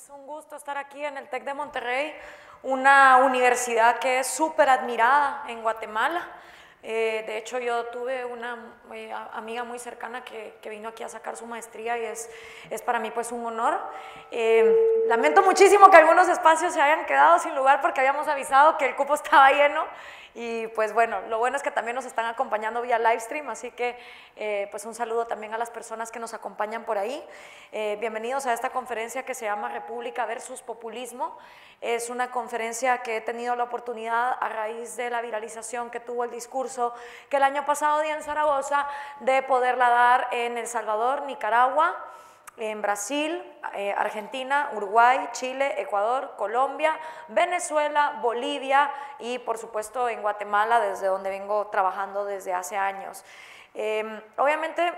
Es un gusto estar aquí en el TEC de Monterrey, una universidad que es súper admirada en Guatemala. De hecho, yo tuve una amiga muy cercana que vino aquí a sacar su maestría y es para mí pues un honor. Lamento muchísimo que algunos espacios se hayan quedado sin lugar porque habíamos avisado que el cupo estaba lleno y pues bueno, lo bueno es que también nos están acompañando vía live stream, así que pues un saludo también a las personas que nos acompañan por ahí. Bienvenidos a esta conferencia que se llama República versus Populismo. Es una conferencia que he tenido la oportunidad a raíz de la viralización que tuvo el discurso que el año pasado di en Zaragoza de poderla dar en El Salvador, Nicaragua, en Brasil, Argentina, Uruguay, Chile, Ecuador, Colombia, Venezuela, Bolivia y por supuesto en Guatemala, desde donde vengo trabajando desde hace años. Obviamente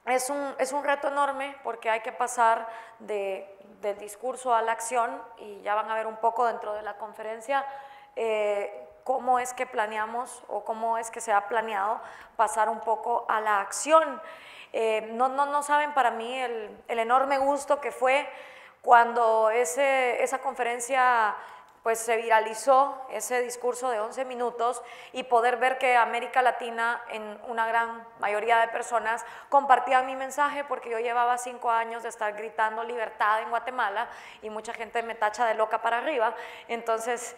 es un reto enorme porque hay que pasar del discurso a la acción y ya van a ver un poco dentro de la conferencia cómo es que planeamos o cómo es que se ha planeado pasar un poco a la acción. No saben para mí el enorme gusto que fue cuando esa conferencia pues se viralizó, ese discurso de 11 minutos y poder ver que América Latina en una gran mayoría de personas compartían mi mensaje porque yo llevaba 5 años de estar gritando libertad en Guatemala y mucha gente me tacha de loca para arriba, entonces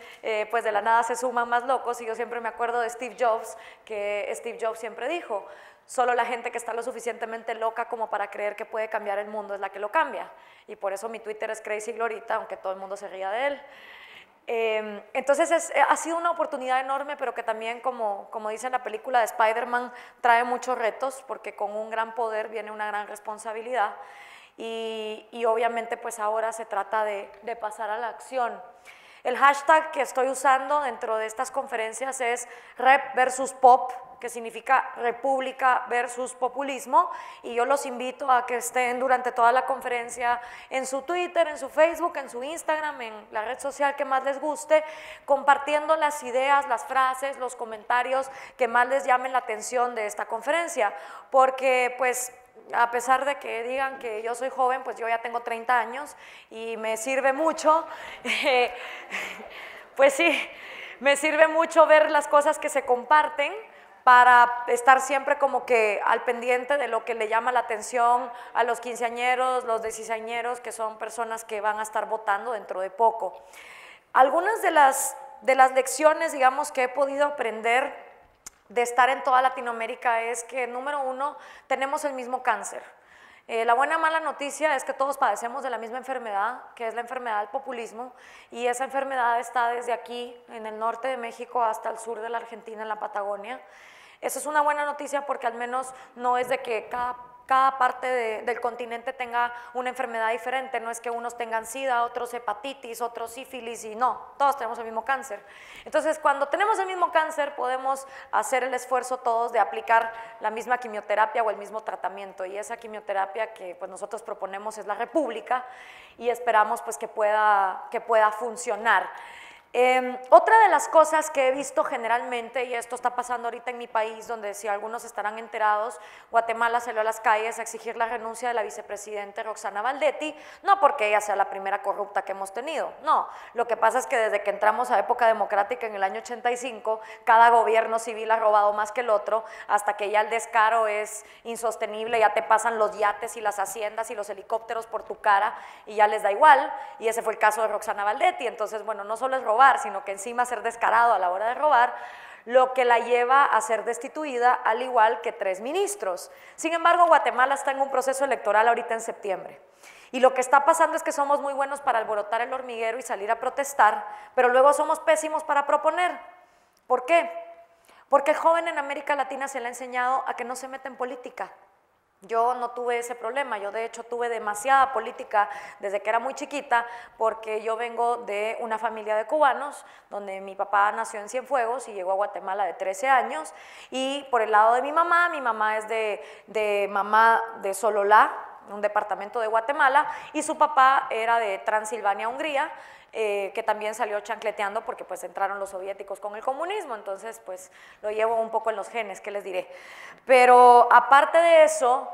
pues de la nada se suman más locos y yo siempre me acuerdo de Steve Jobs, que Steve Jobs siempre dijo: solo la gente que está lo suficientemente loca como para creer que puede cambiar el mundo es la que lo cambia, y por eso mi Twitter es Crazy Glorita, aunque todo el mundo se ría de él. Entonces ha sido una oportunidad enorme, pero que también, como dice en la película de Spider-Man, trae muchos retos, porque con un gran poder viene una gran responsabilidad, y obviamente pues ahora se trata de pasar a la acción. El hashtag que estoy usando dentro de estas conferencias es Rep versus Pop, que significa República versus Populismo, y yo los invito a que estén durante toda la conferencia en su Twitter, en su Facebook, en su Instagram, en la red social que más les guste, compartiendo las ideas, las frases, los comentarios que más les llamen la atención de esta conferencia, porque pues a pesar de que digan que yo soy joven, pues yo ya tengo 30 años y me sirve mucho, pues sí, me sirve mucho ver las cosas que se comparten para estar siempre como que al pendiente de lo que le llama la atención a los quinceañeros, los decisañeros, que son personas que van a estar votando dentro de poco. Algunas de las lecciones, digamos, que he podido aprender de estar en toda Latinoamérica es que, número uno, tenemos el mismo cáncer. La buena o mala noticia es que todos padecemos de la misma enfermedad, que es la enfermedad del populismo, y esa enfermedad está desde aquí, en el norte de México, hasta el sur de la Argentina, en la Patagonia. Eso es una buena noticia porque al menos no es de que cada parte del continente tenga una enfermedad diferente, no es que unos tengan SIDA, otros hepatitis, otros sífilis, y no, todos tenemos el mismo cáncer. Entonces, cuando tenemos el mismo cáncer, podemos hacer el esfuerzo todos de aplicar la misma quimioterapia o el mismo tratamiento, y esa quimioterapia que pues nosotros proponemos es la República, y esperamos pues que pueda funcionar. Otra de las cosas que he visto generalmente, y esto está pasando ahorita en mi país, donde si algunos estarán enterados, Guatemala salió a las calles a exigir la renuncia de la vicepresidenta Roxana Valdetti, no porque ella sea la primera corrupta que hemos tenido, no, lo que pasa es que desde que entramos a época democrática en el año 85, cada gobierno civil ha robado más que el otro, hasta que ya el descaro es insostenible, ya te pasan los yates y las haciendas y los helicópteros por tu cara y ya les da igual, y ese fue el caso de Roxana Valdetti. Entonces, bueno, no solo es robar, sino que encima ser descarado a la hora de robar, lo que la lleva a ser destituida, al igual que 3 ministros. Sin embargo, Guatemala está en un proceso electoral ahorita en septiembre. Y lo que está pasando es que somos muy buenos para alborotar el hormiguero y salir a protestar, pero luego somos pésimos para proponer. ¿Por qué? Porque el joven en América Latina se le ha enseñado a que no se meta en política. Yo no tuve ese problema, yo de hecho tuve demasiada política desde que era muy chiquita, porque yo vengo de una familia de cubanos, donde mi papá nació en Cienfuegos y llegó a Guatemala de 13 años, y por el lado de mi mamá es de Sololá, un departamento de Guatemala, y su papá era de Transilvania, Hungría, que también salió chancleteando porque pues entraron los soviéticos con el comunismo, entonces pues lo llevo un poco en los genes, ¿qué les diré? Pero aparte de eso,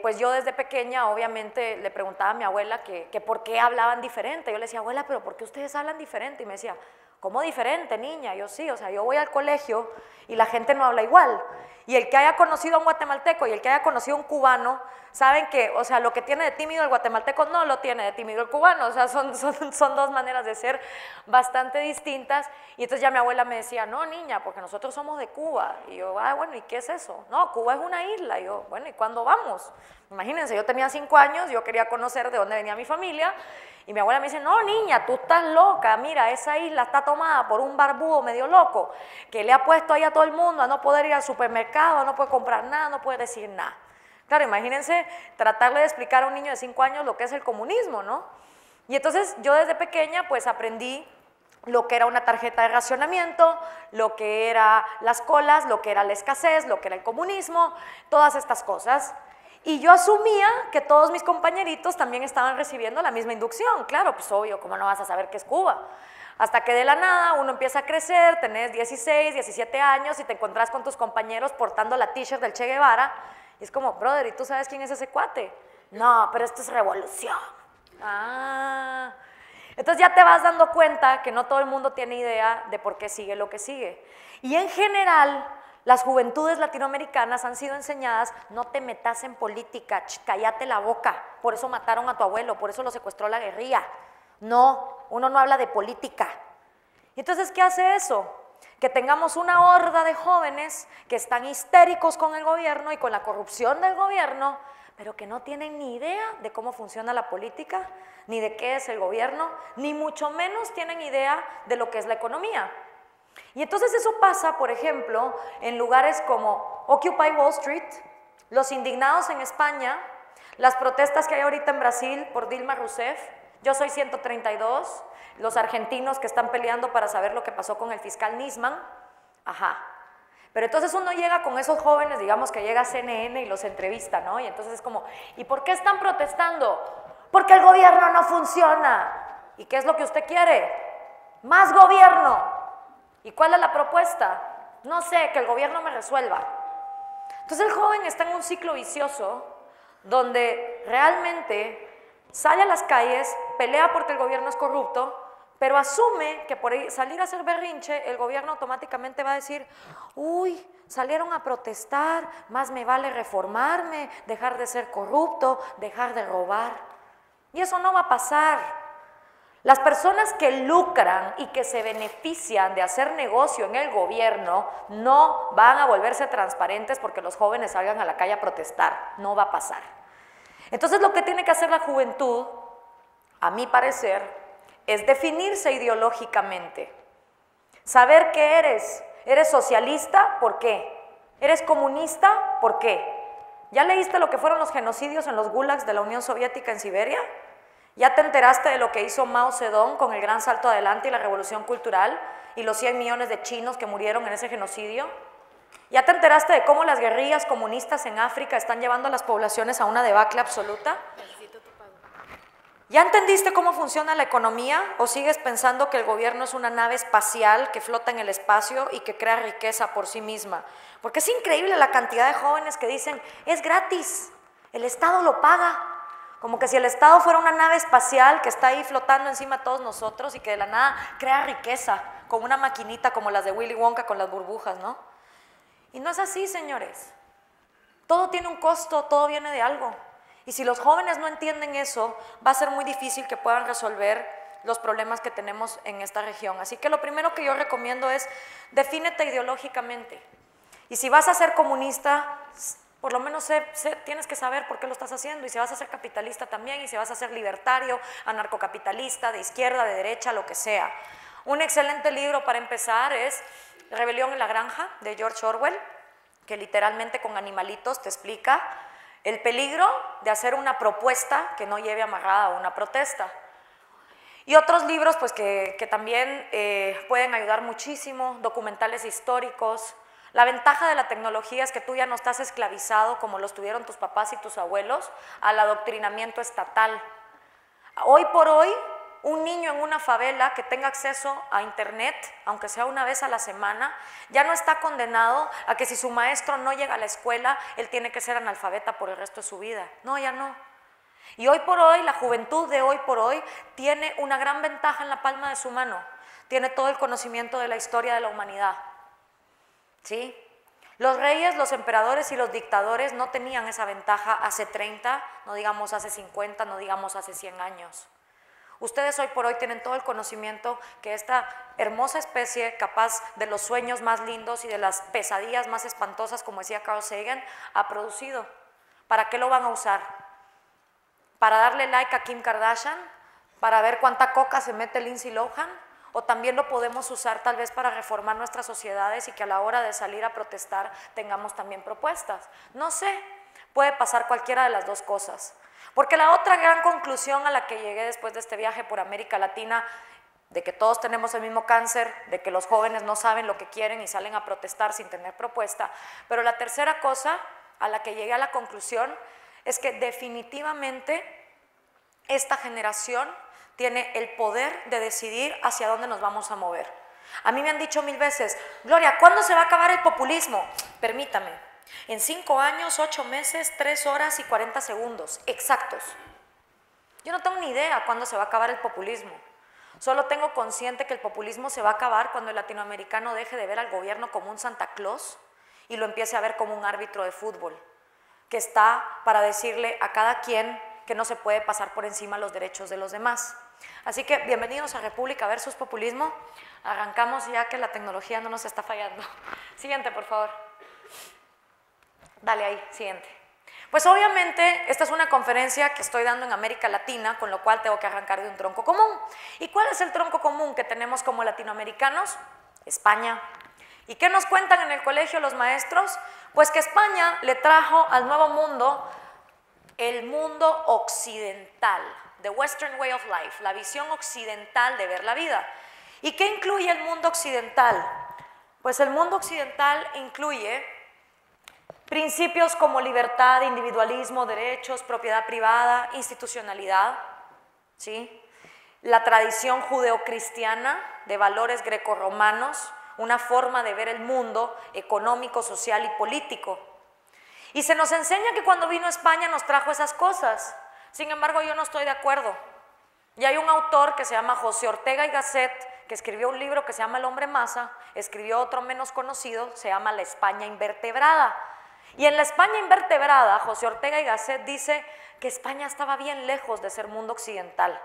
pues yo desde pequeña obviamente le preguntaba a mi abuela que por qué hablaban diferente. Yo le decía, abuela, pero ¿por qué ustedes hablan diferente? Y me decía, ¿cómo diferente, niña? Yo sí, o sea, yo voy al colegio y la gente no habla igual. Y el que haya conocido a un guatemalteco y el que haya conocido a un cubano, saben que, o sea, lo que tiene de tímido el guatemalteco no lo tiene de tímido el cubano, o sea, son dos maneras de ser bastante distintas. Y entonces ya mi abuela me decía, no, niña, porque nosotros somos de Cuba. Y yo, bueno, ¿y qué es eso? No, Cuba es una isla. Y yo, bueno, ¿y cuándo vamos? Imagínense, yo tenía 5 años, yo quería conocer de dónde venía mi familia, y mi abuela me dice, no, niña, tú estás loca, mira, esa isla está tomada por un barbudo medio loco, que le ha puesto ahí a todo el mundo a no poder ir al supermercado, a no poder comprar nada, no puede decir nada. Claro, imagínense tratarle de explicar a un niño de 5 años lo que es el comunismo, ¿no? Y entonces yo desde pequeña pues aprendí lo que era una tarjeta de racionamiento, lo que eran las colas, lo que era la escasez, lo que era el comunismo, todas estas cosas. Y yo asumía que todos mis compañeritos también estaban recibiendo la misma inducción. Claro, pues obvio, ¿cómo no vas a saber qué es Cuba? Hasta que de la nada uno empieza a crecer, tenés 16, 17 años y te encontrás con tus compañeros portando la t-shirt del Che Guevara. Y es como, brother, ¿y tú sabes quién es ese cuate? No, pero esto es revolución. Ah. Entonces ya te vas dando cuenta que no todo el mundo tiene idea de por qué sigue lo que sigue. Y en general, las juventudes latinoamericanas han sido enseñadas, no te metas en política, cállate la boca, por eso mataron a tu abuelo, por eso lo secuestró la guerrilla. No, uno no habla de política. Y entonces, ¿qué hace eso? Que tengamos una horda de jóvenes que están histéricos con el gobierno y con la corrupción del gobierno, pero que no tienen ni idea de cómo funciona la política, ni de qué es el gobierno, ni mucho menos tienen idea de lo que es la economía. Y entonces eso pasa, por ejemplo, en lugares como Occupy Wall Street, los indignados en España, las protestas que hay ahorita en Brasil por Dilma Rousseff, Yo Soy 132, los argentinos que están peleando para saber lo que pasó con el fiscal Nisman, ajá. Pero entonces uno llega con esos jóvenes, digamos que llega a CNN y los entrevista, ¿no? Y entonces es como, ¿y por qué están protestando? Porque el gobierno no funciona. ¿Y qué es lo que usted quiere? Más gobierno. ¿Y cuál es la propuesta? No sé, que el gobierno me resuelva. Entonces el joven está en un ciclo vicioso donde realmente sale a las calles, pelea porque el gobierno es corrupto, pero asume que por salir a hacer berrinche, el gobierno automáticamente va a decir, uy, salieron a protestar, más me vale reformarme, dejar de ser corrupto, dejar de robar. Y eso no va a pasar. Las personas que lucran y que se benefician de hacer negocio en el gobierno no van a volverse transparentes porque los jóvenes salgan a la calle a protestar. No va a pasar. Entonces lo que tiene que hacer la juventud, a mi parecer, es definirse ideológicamente, saber qué eres. ¿Eres socialista? ¿Por qué? ¿Eres comunista? ¿Por qué? ¿Ya leíste lo que fueron los genocidios en los gulags de la Unión Soviética en Siberia? ¿Ya te enteraste de lo que hizo Mao Zedong con el gran salto adelante y la revolución cultural y los 100 millones de chinos que murieron en ese genocidio? ¿Ya te enteraste de cómo las guerrillas comunistas en África están llevando a las poblaciones a una debacle absoluta? ¿Ya entendiste cómo funciona la economía o sigues pensando que el gobierno es una nave espacial que flota en el espacio y que crea riqueza por sí misma? Porque es increíble la cantidad de jóvenes que dicen, es gratis, el Estado lo paga. Como que si el Estado fuera una nave espacial que está ahí flotando encima de todos nosotros y que de la nada crea riqueza con una maquinita como las de Willy Wonka con las burbujas, ¿no? Y no es así, señores. Todo tiene un costo, todo viene de algo. Y si los jóvenes no entienden eso, va a ser muy difícil que puedan resolver los problemas que tenemos en esta región. Así que lo primero que yo recomiendo es, defínete ideológicamente. Y si vas a ser comunista, por lo menos tienes que saber por qué lo estás haciendo. Y si vas a ser capitalista también, y si vas a ser libertario, anarcocapitalista, de izquierda, de derecha, lo que sea. Un excelente libro para empezar es Rebelión en la Granja, de George Orwell, que literalmente con animalitos te explica el peligro de hacer una propuesta que no lleve amarrada a una protesta. Y otros libros pues, que también pueden ayudar muchísimo, documentales históricos. La ventaja de la tecnología es que tú ya no estás esclavizado, como lo estuvieron tus papás y tus abuelos, al adoctrinamiento estatal. Hoy por hoy, Un niño en una favela que tenga acceso a internet, aunque sea una vez a la semana, ya no está condenado a que si su maestro no llega a la escuela, él tiene que ser analfabeta por el resto de su vida. No, ya no. Y hoy por hoy, la juventud de hoy por hoy tiene una gran ventaja en la palma de su mano. Tiene todo el conocimiento de la historia de la humanidad. ¿Sí? Los reyes, los emperadores y los dictadores no tenían esa ventaja hace 30, no digamos hace 50, no digamos hace 100 años. Ustedes hoy por hoy tienen todo el conocimiento que esta hermosa especie, capaz de los sueños más lindos y de las pesadillas más espantosas, como decía Carl Sagan, ha producido. ¿Para qué lo van a usar? ¿Para darle like a Kim Kardashian? ¿Para ver cuánta coca se mete Lindsay Lohan? ¿O también lo podemos usar tal vez para reformar nuestras sociedades y que a la hora de salir a protestar tengamos también propuestas? No sé, puede pasar cualquiera de las dos cosas. Porque la otra gran conclusión a la que llegué después de este viaje por América Latina, de que todos tenemos el mismo cáncer, de que los jóvenes no saben lo que quieren y salen a protestar sin tener propuesta, pero la tercera cosa a la que llegué a la conclusión es que definitivamente esta generación tiene el poder de decidir hacia dónde nos vamos a mover. A mí me han dicho 1000 veces, Gloria, ¿cuándo se va a acabar el populismo? Permítame. En 5 años, 8 meses, 3 horas y 40 segundos, exactos. Yo no tengo ni idea cuándo se va a acabar el populismo. Solo tengo consciente que el populismo se va a acabar cuando el latinoamericano deje de ver al gobierno como un Santa Claus y lo empiece a ver como un árbitro de fútbol, que está para decirle a cada quien que no se puede pasar por encima los derechos de los demás. Así que bienvenidos a República versus Populismo. Arrancamos ya que la tecnología no nos está fallando. Siguiente, por favor. Dale ahí, siguiente. Pues obviamente esta es una conferencia que estoy dando en América Latina, con lo cual tengo que arrancar de un tronco común. ¿Y cuál es el tronco común que tenemos como latinoamericanos? España. ¿Y qué nos cuentan en el colegio los maestros? Pues que España le trajo al Nuevo Mundo el mundo occidental, the Western Way of Life, la visión occidental de ver la vida. ¿Y qué incluye el mundo occidental? Pues el mundo occidental incluye principios como libertad, individualismo, derechos, propiedad privada, institucionalidad, ¿sí? La tradición judeocristiana de valores grecorromanos, una forma de ver el mundo económico, social y político. Y se nos enseña que cuando vino a España nos trajo esas cosas. Sin embargo, yo no estoy de acuerdo. Y hay un autor que se llama José Ortega y Gasset, que escribió un libro que se llama El hombre masa, escribió otro menos conocido, se llama La España invertebrada. Y en La España invertebrada, José Ortega y Gasset dice que España estaba bien lejos de ser mundo occidental,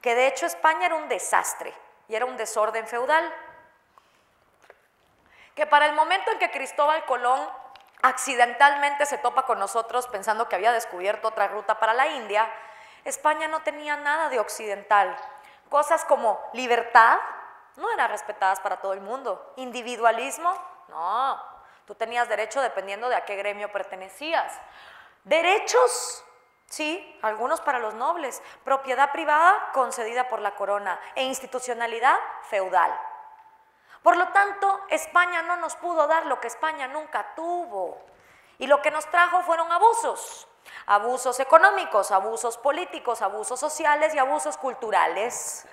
que de hecho España era un desastre y era un desorden feudal. Que para el momento en que Cristóbal Colón accidentalmente se topa con nosotros pensando que había descubierto otra ruta para la India, España no tenía nada de occidental. Cosas como libertad no eran respetadas para todo el mundo. Individualismo, no. Tú tenías derecho dependiendo de a qué gremio pertenecías. Derechos, sí, algunos para los nobles. Propiedad privada concedida por la corona e institucionalidad feudal. Por lo tanto, España no nos pudo dar lo que España nunca tuvo. Y lo que nos trajo fueron abusos. Abusos económicos, abusos políticos, abusos sociales y abusos culturales.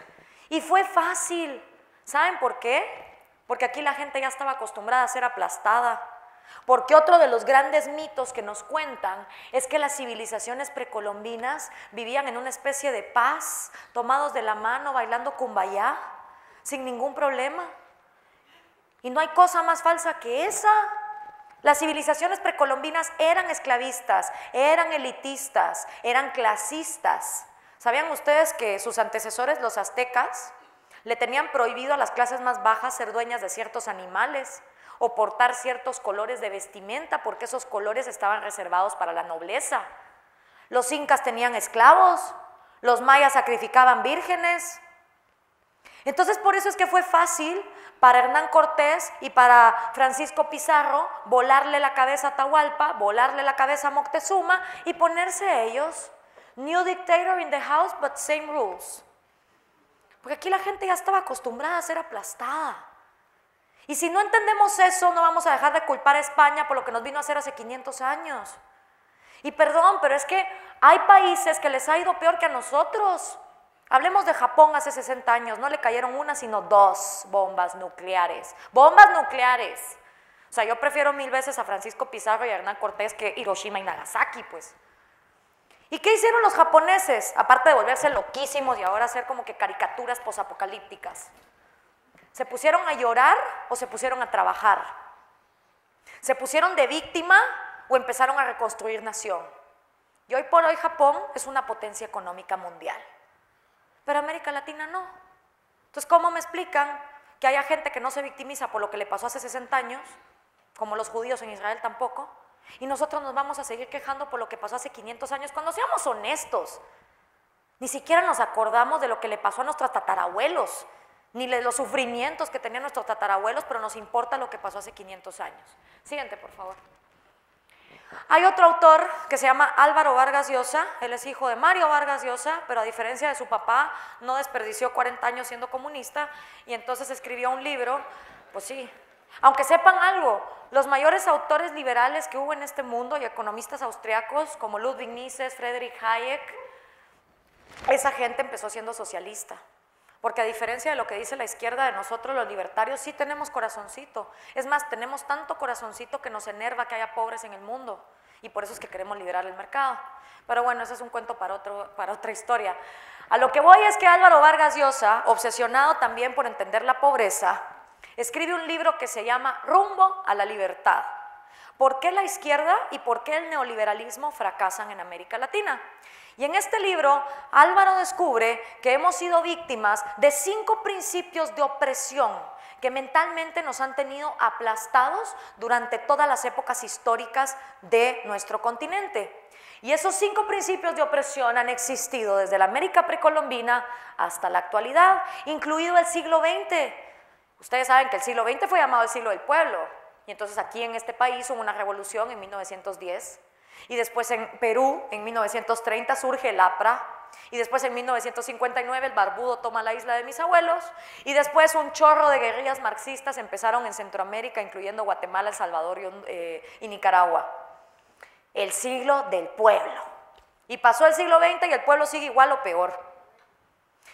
Y fue fácil. ¿Saben por qué? Porque aquí la gente ya estaba acostumbrada a ser aplastada. Porque otro de los grandes mitos que nos cuentan es que las civilizaciones precolombinas vivían en una especie de paz, tomados de la mano, bailando cumbayá, sin ningún problema. Y no hay cosa más falsa que esa. Las civilizaciones precolombinas eran esclavistas, eran elitistas, eran clasistas. ¿Sabían ustedes que sus antecesores, los aztecas, le tenían prohibido a las clases más bajas ser dueñas de ciertos animales o portar ciertos colores de vestimenta porque esos colores estaban reservados para la nobleza? Los incas tenían esclavos, los mayas sacrificaban vírgenes. Entonces por eso es que fue fácil para Hernán Cortés y para Francisco Pizarro volarle la cabeza a Atahualpa, volarle la cabeza a Moctezuma y ponerse ellos, new dictator in the house but same rules. Porque aquí la gente ya estaba acostumbrada a ser aplastada. Y si no entendemos eso, no vamos a dejar de culpar a España por lo que nos vino a hacer hace 500 años. Y perdón, pero es que hay países que les ha ido peor que a nosotros. Hablemos de Japón hace 60 años, no le cayeron una sino 2 bombas nucleares. ¡Bombas nucleares! O sea, yo prefiero 1000 veces a Francisco Pizarro y a Hernán Cortés que Hiroshima y Nagasaki, pues. ¿Y qué hicieron los japoneses? Aparte de volverse loquísimos y ahora hacer como que caricaturas posapocalípticas. ¿Se pusieron a llorar o se pusieron a trabajar? ¿Se pusieron de víctima o empezaron a reconstruir nación? Y hoy por hoy Japón es una potencia económica mundial. Pero América Latina no. Entonces, ¿cómo me explican que haya gente que no se victimiza por lo que le pasó hace 60 años, como los judíos en Israel tampoco, y nosotros nos vamos a seguir quejando por lo que pasó hace 500 años? Cuando seamos honestos, ni siquiera nos acordamos de lo que le pasó a nuestros tatarabuelos, ni de los sufrimientos que tenían nuestros tatarabuelos, pero nos importa lo que pasó hace 500 años. Siguiente, por favor. Hay otro autor que se llama Álvaro Vargas Llosa, él es hijo de Mario Vargas Llosa, pero a diferencia de su papá, no desperdició 40 años siendo comunista y entonces escribió un libro, pues sí. Aunque sepan algo, los mayores autores liberales que hubo en este mundo y economistas austriacos como Ludwig Mises, Friedrich Hayek, esa gente empezó siendo socialista. Porque a diferencia de lo que dice la izquierda de nosotros los libertarios, sí tenemos corazoncito. Es más, tenemos tanto corazoncito que nos enerva que haya pobres en el mundo. Y por eso es que queremos liberar el mercado. Pero bueno, ese es un cuento para otra historia. A lo que voy es que Álvaro Vargas Llosa, obsesionado también por entender la pobreza, escribe un libro que se llama Rumbo a la Libertad. ¿Por qué la izquierda y por qué el neoliberalismo fracasan en América Latina? Y en este libro, Álvaro descubre que hemos sido víctimas de 5 principios de opresión que mentalmente nos han tenido aplastados durante todas las épocas históricas de nuestro continente. Y esos 5 principios de opresión han existido desde la América precolombina hasta la actualidad, incluido el siglo XX. Ustedes saben que el siglo XX fue llamado el siglo del pueblo, y entonces aquí en este país hubo una revolución en 1910. Y después en Perú, en 1930, surge el APRA, y después en 1959 el barbudo toma la isla de mis abuelos, y después un chorro de guerrillas marxistas empezaron en Centroamérica, incluyendo Guatemala, El Salvador y Nicaragua. El siglo del pueblo. Y pasó el siglo XX y el pueblo sigue igual o peor.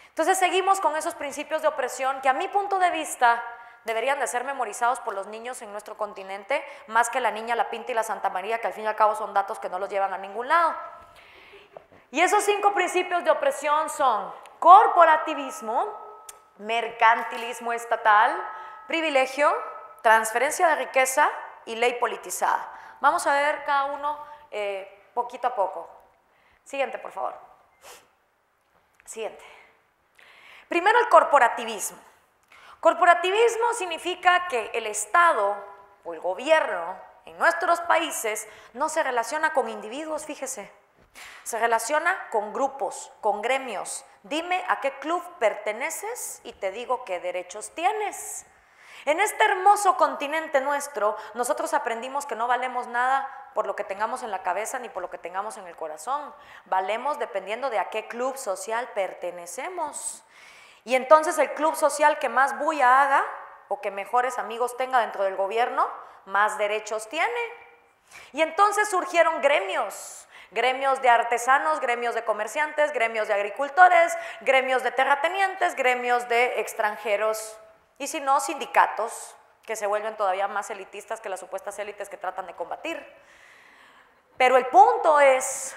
Entonces seguimos con esos principios de opresión que a mi punto de vista deberían de ser memorizados por los niños en nuestro continente, más que la Niña, la Pinta y la Santa María, que al fin y al cabo son datos que no los llevan a ningún lado. Y esos 5 principios de opresión son corporativismo, mercantilismo estatal, privilegio, transferencia de riqueza y ley politizada. Vamos a ver cada uno poquito a poco. Siguiente, por favor. Siguiente. Primero, el corporativismo. Corporativismo significa que el Estado o el gobierno en nuestros países no se relaciona con individuos, fíjese, se relaciona con grupos, con gremios. Dime a qué club perteneces y te digo qué derechos tienes. En este hermoso continente nuestro, nosotros aprendimos que no valemos nada por lo que tengamos en la cabeza ni por lo que tengamos en el corazón. Valemos dependiendo de a qué club social pertenecemos. Y entonces el club social que más bulla haga o que mejores amigos tenga dentro del gobierno, más derechos tiene. Y entonces surgieron gremios, gremios de artesanos, gremios de comerciantes, gremios de agricultores, gremios de terratenientes, gremios de extranjeros y si no, sindicatos que se vuelven todavía más elitistas que las supuestas élites que tratan de combatir. Pero el punto es,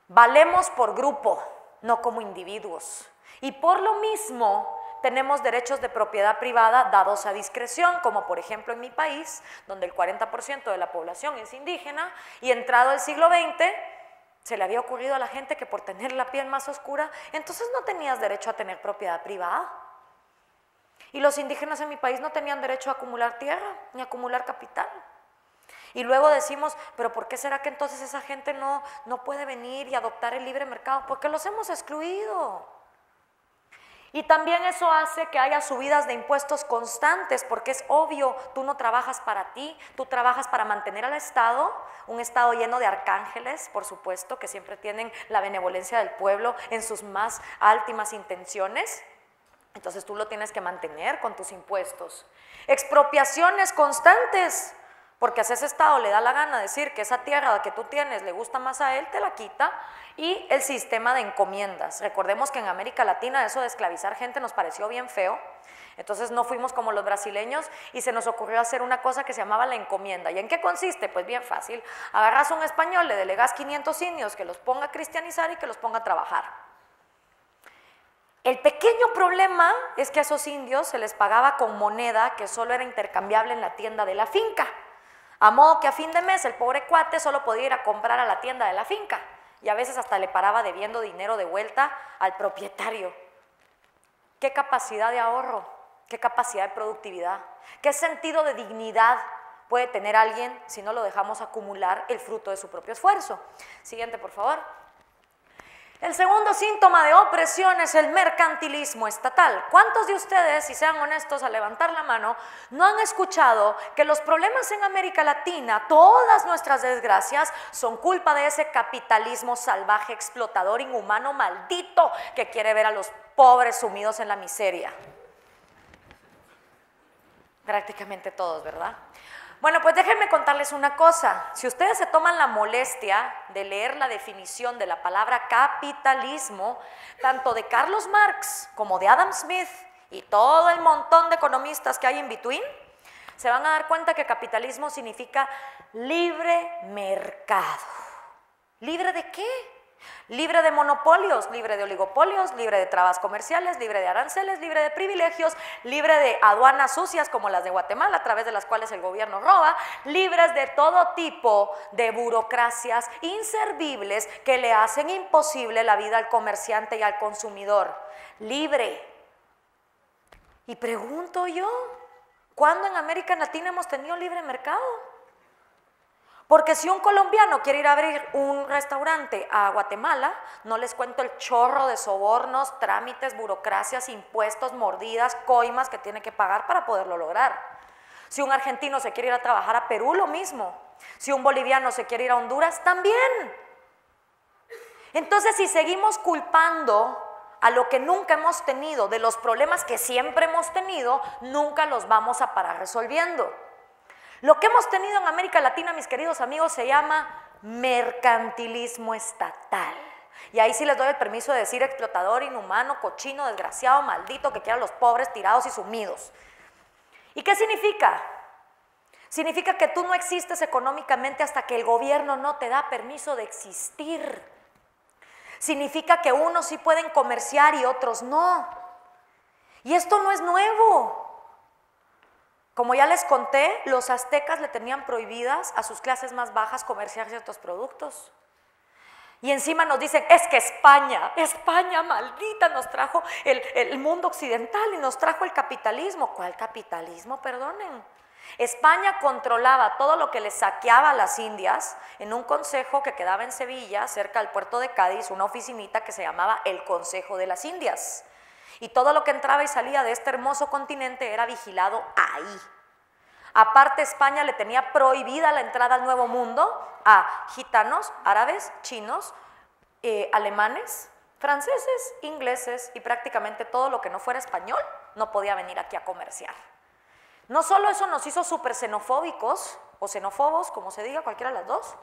valemos por grupo, no como individuos. Y por lo mismo tenemos derechos de propiedad privada dados a discreción, como por ejemplo en mi país, donde el 40% de la población es indígena, y entrado el siglo XX, se le había ocurrido a la gente que por tener la piel más oscura, entonces no tenías derecho a tener propiedad privada. Y los indígenas en mi país no tenían derecho a acumular tierra, ni a acumular capital. Y luego decimos, pero ¿por qué será que entonces esa gente no puede venir y adoptar el libre mercado? Porque los hemos excluido. Y también eso hace que haya subidas de impuestos constantes, porque es obvio, tú no trabajas para ti, tú trabajas para mantener al Estado, un Estado lleno de arcángeles, por supuesto, que siempre tienen la benevolencia del pueblo en sus más últimas intenciones. Entonces tú lo tienes que mantener con tus impuestos. Expropiaciones constantes, porque a ese Estado le da la gana decir que esa tierra que tú tienes le gusta más a él, te la quita, y el sistema de encomiendas. Recordemos que en América Latina eso de esclavizar gente nos pareció bien feo, entonces no fuimos como los brasileños y se nos ocurrió hacer una cosa que se llamaba la encomienda. ¿Y en qué consiste? Pues bien fácil, agarras a un español, le delegas 500 indios que los ponga a cristianizar y que los ponga a trabajar. El pequeño problema es que a esos indios se les pagaba con moneda que solo era intercambiable en la tienda de la finca, a modo que a fin de mes el pobre cuate solo podía ir a comprar a la tienda de la finca y a veces hasta le paraba debiendo dinero de vuelta al propietario. ¿Qué capacidad de ahorro? ¿Qué capacidad de productividad? ¿Qué sentido de dignidad puede tener alguien si no lo dejamos acumular el fruto de su propio esfuerzo? Siguiente, por favor. El segundo síntoma de opresión es el mercantilismo estatal. ¿Cuántos de ustedes, si sean honestos al levantar la mano, no han escuchado que los problemas en América Latina, todas nuestras desgracias, son culpa de ese capitalismo salvaje, explotador, inhumano, maldito, que quiere ver a los pobres sumidos en la miseria? Prácticamente todos, ¿verdad? Bueno, pues déjenme contarles una cosa. Si ustedes se toman la molestia de leer la definición de la palabra capitalismo, tanto de Carlos Marx como de Adam Smith y todo el montón de economistas que hay in between, se van a dar cuenta que capitalismo significa libre mercado. ¿Libre de qué? Libre de monopolios, libre de oligopolios, libre de trabas comerciales, libre de aranceles, libre de privilegios, libre de aduanas sucias como las de Guatemala, a través de las cuales el gobierno roba, libres de todo tipo de burocracias inservibles que le hacen imposible la vida al comerciante y al consumidor. Libre. Y pregunto yo, ¿cuándo en América Latina hemos tenido libre mercado? Porque si un colombiano quiere ir a abrir un restaurante a Guatemala, no les cuento el chorro de sobornos, trámites, burocracias, impuestos, mordidas, coimas que tiene que pagar para poderlo lograr. Si un argentino se quiere ir a trabajar a Perú, lo mismo. Si un boliviano se quiere ir a Honduras, también. Entonces, si seguimos culpando a lo que nunca hemos tenido de los problemas que siempre hemos tenido, nunca los vamos a parar resolviendo. Lo que hemos tenido en América Latina, mis queridos amigos, se llama mercantilismo estatal. Y ahí sí les doy el permiso de decir explotador, inhumano, cochino, desgraciado, maldito, que quiera a los pobres tirados y sumidos. ¿Y qué significa? Significa que tú no existes económicamente hasta que el gobierno no te da permiso de existir. Significa que unos sí pueden comerciar y otros no. Y esto no es nuevo. Como ya les conté, los aztecas le tenían prohibidas a sus clases más bajas comerciar ciertos productos. Y encima nos dicen, es que España maldita, nos trajo el mundo occidental y nos trajo el capitalismo. ¿Cuál capitalismo? Perdonen. España controlaba todo lo que le saqueaba a las Indias en un consejo que quedaba en Sevilla, cerca del puerto de Cádiz, una oficinita que se llamaba el Consejo de las Indias. Y todo lo que entraba y salía de este hermoso continente era vigilado ahí. Aparte, España le tenía prohibida la entrada al Nuevo Mundo a gitanos, árabes, chinos, alemanes, franceses, ingleses y prácticamente todo lo que no fuera español no podía venir aquí a comerciar. No solo eso nos hizo súper xenofóbicos o xenófobos, como se diga, cualquiera de las dos,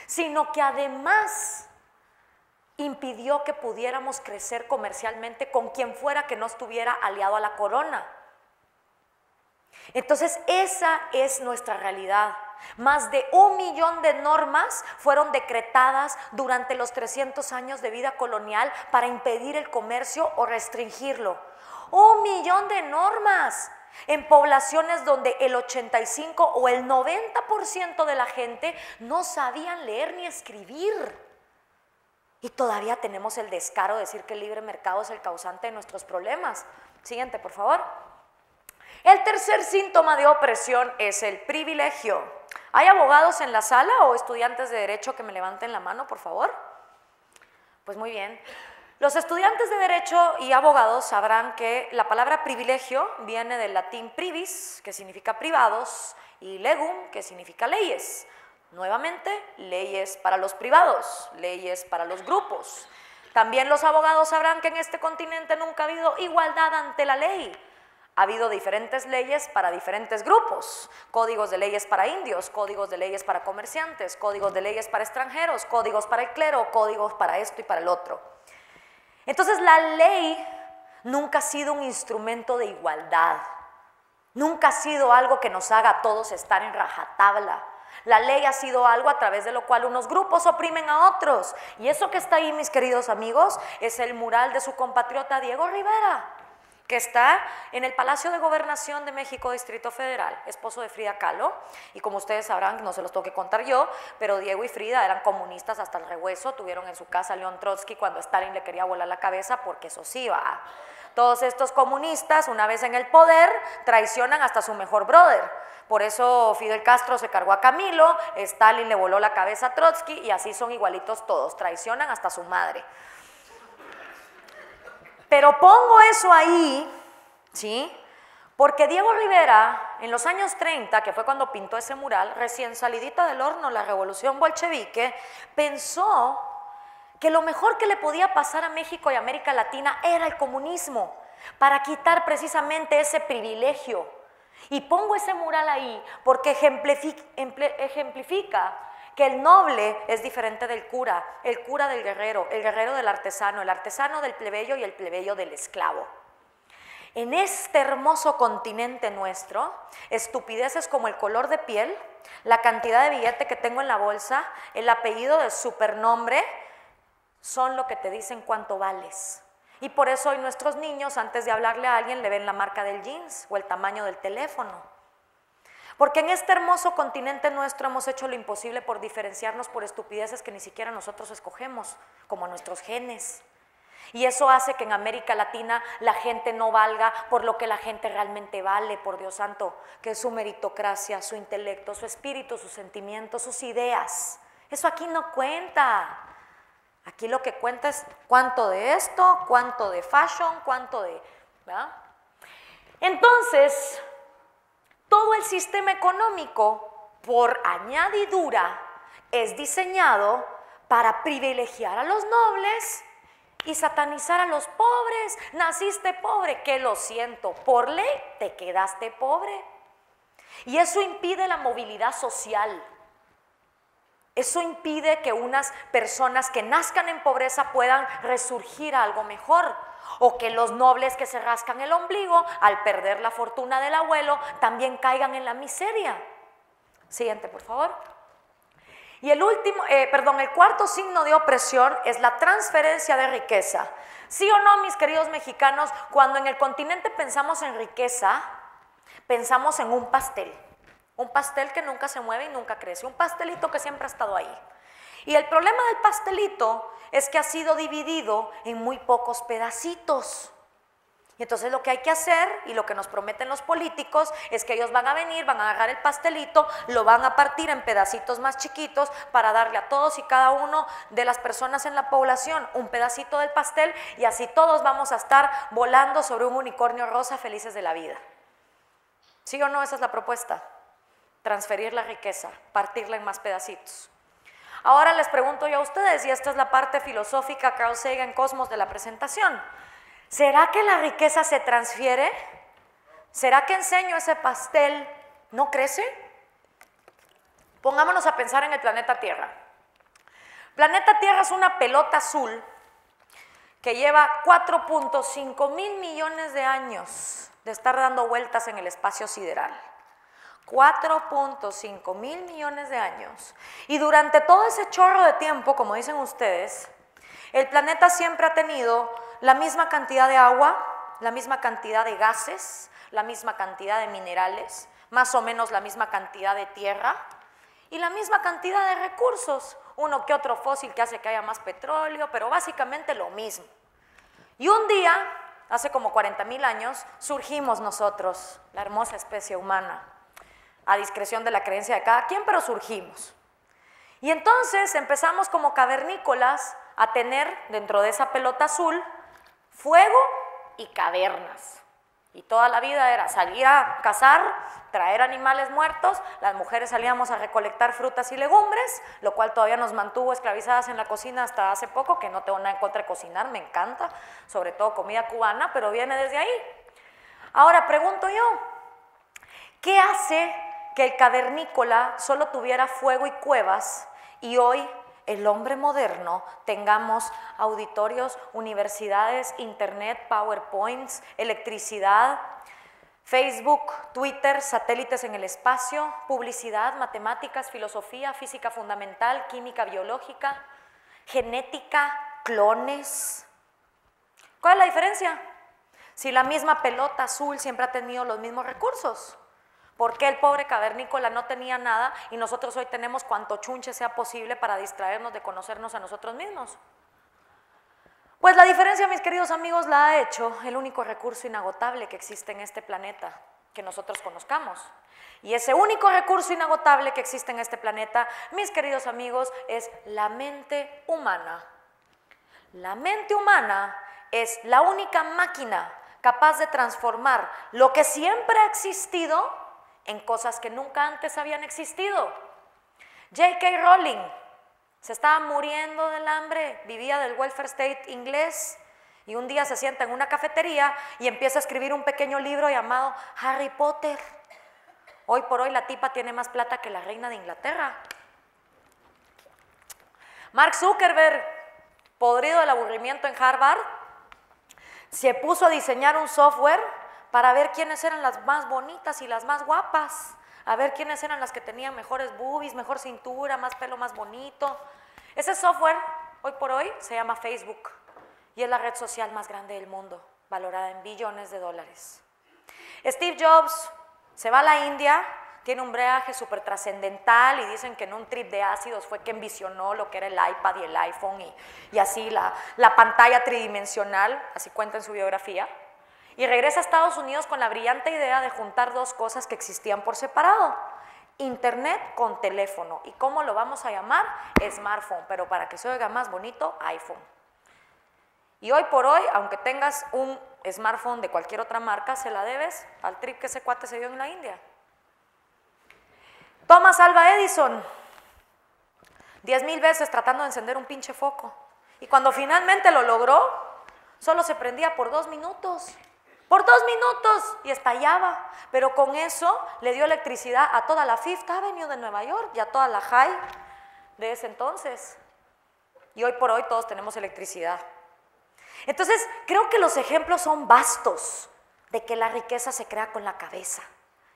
sino que además impidió que pudiéramos crecer comercialmente con quien fuera que no estuviera aliado a la corona. Entonces esa es nuestra realidad. Más de 1 millón de normas fueron decretadas durante los 300 años de vida colonial para impedir el comercio o restringirlo. 1 millón de normas en poblaciones donde el 85 o el 90% de la gente no sabían leer ni escribir. Y todavía tenemos el descaro de decir que el libre mercado es el causante de nuestros problemas. Siguiente, por favor. El tercer síntoma de opresión es el privilegio. ¿Hay abogados en la sala o estudiantes de derecho que me levanten la mano, por favor? Pues muy bien. Los estudiantes de derecho y abogados sabrán que la palabra privilegio viene del latín privis, que significa privados, y legum, que significa leyes. Nuevamente, leyes para los privados, leyes para los grupos. También los abogados sabrán que en este continente nunca ha habido igualdad ante la ley. Ha habido diferentes leyes para diferentes grupos, códigos de leyes para indios, códigos de leyes para comerciantes, códigos de leyes para extranjeros, códigos para el clero, códigos para esto y para el otro. Entonces la ley nunca ha sido un instrumento de igualdad, nunca ha sido algo que nos haga a todos estar en rajatabla. La ley ha sido algo a través de lo cual unos grupos oprimen a otros. Y eso que está ahí, mis queridos amigos, es el mural de su compatriota Diego Rivera, que está en el Palacio de Gobernación de México, Distrito Federal, esposo de Frida Kahlo. Y como ustedes sabrán, no se los tengo que contar yo, pero Diego y Frida eran comunistas hasta el rehueso, tuvieron en su casa a León Trotsky cuando Stalin le quería volar la cabeza, porque eso sí va. Todos estos comunistas, una vez en el poder, traicionan hasta su mejor brother. Por eso Fidel Castro se cargó a Camilo, Stalin le voló la cabeza a Trotsky y así son igualitos todos, traicionan hasta su madre. Pero pongo eso ahí, ¿sí? Porque Diego Rivera, en los años 30, que fue cuando pintó ese mural, recién salidita del horno, la revolución bolchevique, pensó que lo mejor que le podía pasar a México y América Latina era el comunismo, para quitar precisamente ese privilegio. Y pongo ese mural ahí porque ejemplifica que el noble es diferente del cura, el cura del guerrero, el guerrero del artesano, el artesano del plebeyo y el plebeyo del esclavo. En este hermoso continente nuestro, estupideces como el color de piel, la cantidad de billete que tengo en la bolsa, el apellido de supernombre, son lo que te dicen cuánto vales. Y por eso hoy nuestros niños, antes de hablarle a alguien, le ven la marca del jeans o el tamaño del teléfono. Porque en este hermoso continente nuestro hemos hecho lo imposible por diferenciarnos por estupideces que ni siquiera nosotros escogemos, como nuestros genes. Y eso hace que en América Latina la gente no valga por lo que la gente realmente vale, por Dios santo, que es su meritocracia, su intelecto, su espíritu, sus sentimientos, sus ideas. Eso aquí no cuenta. Aquí lo que cuenta es cuánto de esto, cuánto de fashion, cuánto de... ¿verdad? Entonces, todo el sistema económico, por añadidura, es diseñado para privilegiar a los nobles y satanizar a los pobres. Naciste pobre, que lo siento, por ley te quedaste pobre. Y eso impide la movilidad social. Eso impide que unas personas que nazcan en pobreza puedan resurgir a algo mejor, o que los nobles que se rascan el ombligo al perder la fortuna del abuelo también caigan en la miseria. Siguiente, por favor. Y el cuarto signo de opresión es la transferencia de riqueza. ¿Sí o no, mis queridos mexicanos? Cuando en el continente pensamos en riqueza, pensamos en un pastel. Un pastel que nunca se mueve y nunca crece, un pastelito que siempre ha estado ahí. Y el problema del pastelito es que ha sido dividido en muy pocos pedacitos. Y entonces lo que hay que hacer, y lo que nos prometen los políticos, es que ellos van a venir, van a agarrar el pastelito, lo van a partir en pedacitos más chiquitos para darle a todos y cada uno de las personas en la población un pedacito del pastel, y así todos vamos a estar volando sobre un unicornio rosa felices de la vida. ¿Sí o no? Esa es la propuesta. Transferir la riqueza, partirla en más pedacitos. Ahora les pregunto yo a ustedes, y esta es la parte filosófica Carl Sagan Cosmos de la presentación. ¿Será que la riqueza se transfiere? ¿Será que enseño ese pastel no crece? Pongámonos a pensar en el planeta Tierra. Planeta Tierra es una pelota azul que lleva 4.5 mil millones de años de estar dando vueltas en el espacio sideral. 4.5 mil millones de años. Y durante todo ese chorro de tiempo, como dicen ustedes, el planeta siempre ha tenido la misma cantidad de agua, la misma cantidad de gases, la misma cantidad de minerales, más o menos la misma cantidad de tierra y la misma cantidad de recursos. Uno que otro fósil que hace que haya más petróleo, pero básicamente lo mismo. Y un día, hace como 40.000 años, surgimos nosotros, la hermosa especie humana, a discreción de la creencia de cada quien, pero surgimos. Y entonces empezamos como cavernícolas a tener dentro de esa pelota azul fuego y cavernas. Y toda la vida era salir a cazar, traer animales muertos, las mujeres salíamos a recolectar frutas y legumbres, lo cual todavía nos mantuvo esclavizadas en la cocina hasta hace poco, que no tengo nada en contra de cocinar, me encanta, sobre todo comida cubana, pero viene desde ahí. Ahora pregunto yo, ¿qué hace que el cavernícola solo tuviera fuego y cuevas y hoy el hombre moderno tengamos auditorios, universidades, internet, PowerPoints, electricidad, Facebook, Twitter, satélites en el espacio, publicidad, matemáticas, filosofía, física fundamental, química biológica, genética, clones? ¿Cuál es la diferencia? Si la misma pelota azul siempre ha tenido los mismos recursos, ¿por qué el pobre cavernícola no tenía nada y nosotros hoy tenemos cuanto chunche sea posible para distraernos de conocernos a nosotros mismos? Pues la diferencia, mis queridos amigos, la ha hecho el único recurso inagotable que existe en este planeta que nosotros conozcamos. Y ese único recurso inagotable que existe en este planeta, mis queridos amigos, es la mente humana. La mente humana es la única máquina capaz de transformar lo que siempre ha existido en cosas que nunca antes habían existido. J.K. Rowling se estaba muriendo del hambre, vivía del welfare state inglés y un día se sienta en una cafetería y empieza a escribir un pequeño libro llamado Harry Potter. Hoy por hoy la tipa tiene más plata que la reina de Inglaterra. Mark Zuckerberg, podrido del aburrimiento en Harvard, se puso a diseñar un software para ver quiénes eran las más bonitas y las más guapas, a ver quiénes eran las que tenían mejores boobies, mejor cintura, más pelo más bonito. Ese software, hoy por hoy, se llama Facebook y es la red social más grande del mundo, valorada en billones de dólares. Steve Jobs se va a la India, tiene un viaje súper trascendental y dicen que en un trip de ácidos fue que envisionó lo que era el iPad y el iPhone y así la pantalla tridimensional, así cuenta en su biografía. Y regresa a Estados Unidos con la brillante idea de juntar dos cosas que existían por separado, internet con teléfono. ¿Y cómo lo vamos a llamar? Smartphone, pero para que se oiga más bonito, iPhone. Y hoy por hoy, aunque tengas un smartphone de cualquier otra marca, se la debes al trip que ese cuate se dio en la India. Thomas Alva Edison, 10,000 veces tratando de encender un pinche foco. Y cuando finalmente lo logró, solo se prendía por 2 minutos. Por 2 minutos y estallaba, pero con eso le dio electricidad a toda la Fifth Avenue de Nueva York y a toda la High de ese entonces. Y hoy por hoy todos tenemos electricidad. Entonces, creo que los ejemplos son vastos de que la riqueza se crea con la cabeza.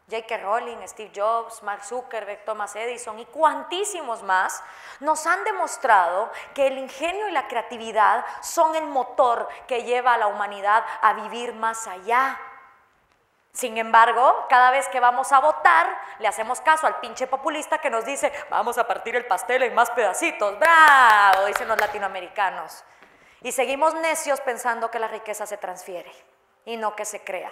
J.K. Rowling, Steve Jobs, Mark Zuckerberg, Thomas Edison y cuantísimos más nos han demostrado que el ingenio y la creatividad son el motor que lleva a la humanidad a vivir más allá. Sin embargo, cada vez que vamos a votar, le hacemos caso al pinche populista que nos dice vamos a partir el pastel en más pedacitos. ¡Bravo!, dicen los latinoamericanos. Y seguimos necios pensando que la riqueza se transfiere y no que se crea.